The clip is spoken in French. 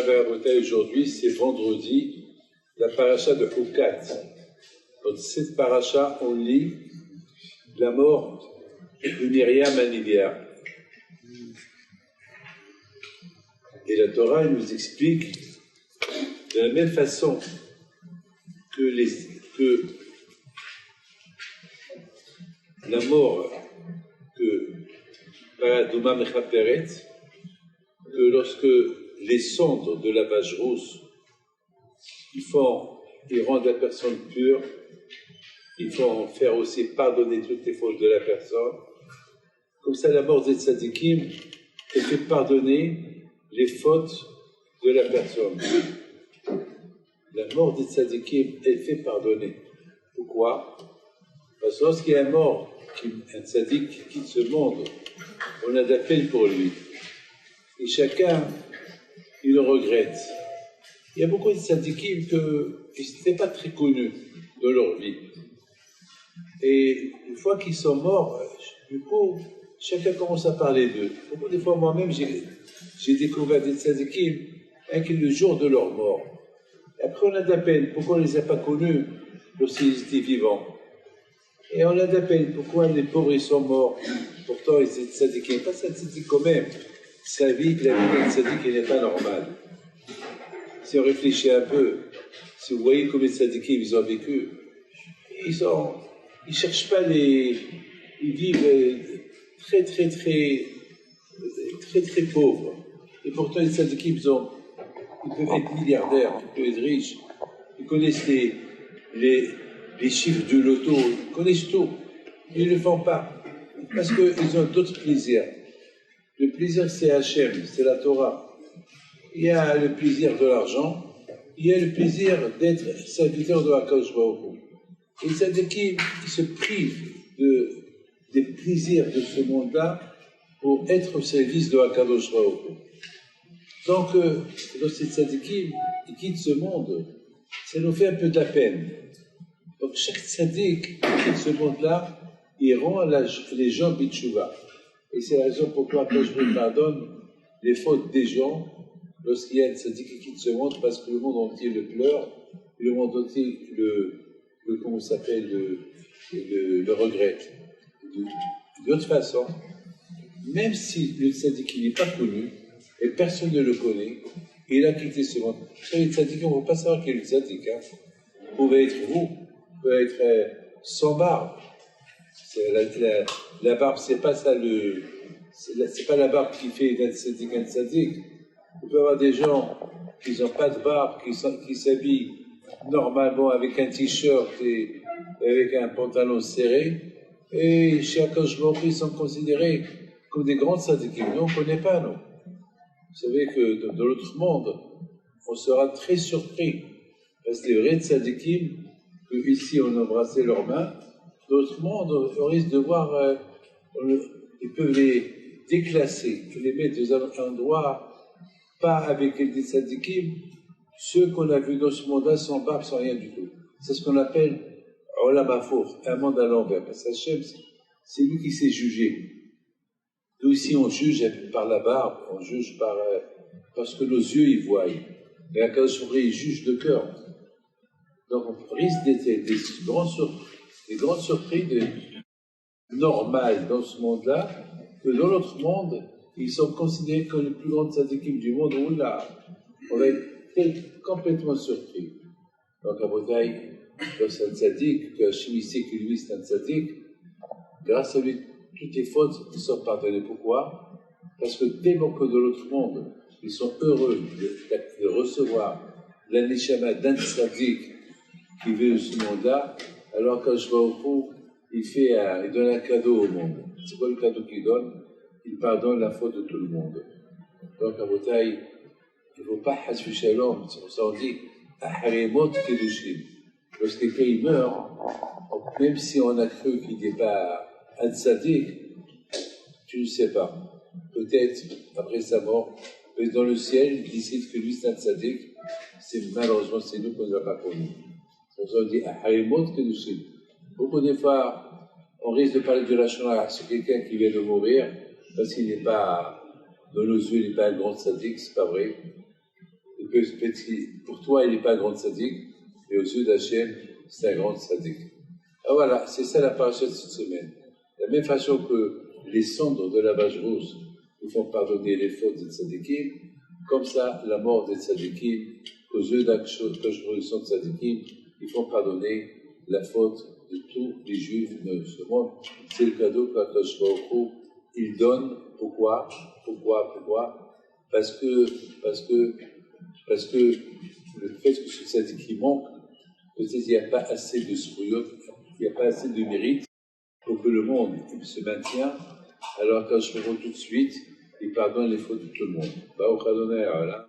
Aujourd'hui, c'est vendredi, la paracha de Hukat. Dans cette paracha, on lit la mort de Myriam Anilia. Et la Torah nous explique de la même façon que la mort que Paradouma Mechaperet, que lorsque les cendres de la vache rousse, ils rendent la personne pure, il faut en faire aussi pardonner toutes les fautes de la personne. Comme ça, la mort des tzadikim, elle fait pardonner les fautes de la personne. La mort des tzadikim, elle fait pardonner. Pourquoi? Parce que lorsqu'il y a un tzadik qui quitte ce monde, on a de la peine pour lui. Et chacun, il le regrette. Il y a beaucoup de tzadikim qui n'étaient pas très connus dans leur vie. Et une fois qu'ils sont morts, du coup, chacun commence à parler d'eux. Beaucoup de fois, moi-même, j'ai découvert des tzadikim le jour de leur mort. Et après, on a de la peine. Pourquoi on ne les a pas connus lorsqu'ils étaient vivants? Et on a de la peine. Pourquoi les pauvres, ils sont morts? Pourtant, ils étaient tzadikim. Pas ça tzadik quand même. La vie d'un tzadik, elle n'est pas normale. Si on réfléchit un peu, si vous voyez combien de tzadikim ils ont vécu, ils cherchent pas ils vivent très pauvres. Et pourtant, les tzadikim, ils peuvent être milliardaires, ils peuvent être riches. Ils connaissent les chiffres du loto, ils connaissent tout. Ils ne le font pas. Parce qu'ils ont d'autres plaisirs. Le plaisir, c'est Hachem, c'est la Torah. Il y a le plaisir de l'argent, il y a le plaisir d'être serviteur de HaKadosh Baruch Hu. Et les tzadikim, ils se privent des plaisirs de ce monde-là pour être au service de HaKadosh Baruch Hu. Donc, lorsque les tzadikim ils quittent ce monde, ça nous fait un peu de la peine. Donc, chaque tzadik qui quitte ce monde-là, il rend les gens bitchouva. Et c'est la raison pourquoi je me pardonne les fautes des gens lorsqu'il y a un tzadik qui quitte ce monde, parce que le monde entier le pleure, et le monde entier le regrette. D'autre façon, même si le tzadik n'est pas connu, et personne ne le connaît, et il a quitté ce monde. Les tzadikim, on ne peut pas savoir qui est le tzadik. Vous pouvez être vous pouvez être sans barbe. La barbe, c'est pas ça c'est pas la barbe qui fait d'un tzadik un tzadik. Vous pouvez avoir des gens qui n'ont pas de barbe, qui s'habillent normalement avec un t-shirt et avec un pantalon serré, et chez HaKadosh Baruch Hu, ils sont considérés comme des grands tzadikim. Nous, on ne connaît pas, nous. Vous savez que dans l'autre monde, on sera très surpris, parce que les vrais tzadikim, que ici on embrassait leurs mains, dans l'autre monde, on risque de voir, ils peuvent les déclasser, les mettre dans un endroit, pas avec des tzadikim, ceux qu'on a vus dans ce monde-là sans barbe, sans rien du tout. C'est ce qu'on appelle Olam Hafour, un monde à l'envers. Parce qu'Hachem, c'est lui qui s'est jugé. Nous ici, on juge par la barbe, on juge parce que nos yeux y voient. Mais à HaKadosh Baruch Hu, il juge de cœur. Donc on risque d'être des grandes surprises normales dans ce monde-là, que dans l'autre monde, ils sont considérés comme les plus grandes tzadikim du monde. Là, on va être complètement surpris. Donc à Botaï, c'est un tzadik, que Hachem sait que lui c'est un tzadik, grâce à lui, toutes les fautes sont pardonnées. Pourquoi? Parce que tellement que dans l'autre monde, ils sont heureux de recevoir la neshama d'un tzadik qui vit de ce monde-là, alors quand je vais au fond, il donne un cadeau au monde. C'est quoi le cadeau qu'il donne? Il pardonne la faute de tout le monde. Donc à Botaï, il ne faut pas hasfi shalom, c'est pour ça qu'on dit Aharimot Kedushim. Lorsque quelqu'un meurt, même si on a cru qu'il n'est pas un tzaddik, tu ne sais pas. Peut-être, après sa mort, mais dans le ciel, il décide que lui c'est un tzaddik, malheureusement c'est nous qu'on ne l'a pas connu. C'est pour ça qu'on dit Aharimot Kedushim. Beaucoup de fois, on risque de parler de la Shona sur quelqu'un qui vient de mourir, parce qu'il n'est pas, dans nos yeux, il n'est pas un grand tzaddik, c'est pas vrai. pour toi, il n'est pas un grand tzaddik, mais aux yeux d'Hachem, c'est un grand tzaddik. Ah voilà, c'est ça la paracha de cette semaine. De la même façon que les cendres de la vache rousse nous font pardonner les fautes des tzaddikim, comme ça, la mort des tzaddikim, aux yeux d'Hachem, tzaddikim, ils font pardonner la faute de tous les juifs de ce monde. C'est le cadeau qu'Akadosh Baruch Hu, il donne. Pourquoi? Parce que le fait que ce tzaddik manque, peut-être il n'y a pas assez de srouyot, il n'y a pas assez de mérite pour que le monde se maintienne. Alors quand je me rends tout de suite, il pardonne les fautes de tout le monde. Baruch Adonai, voilà.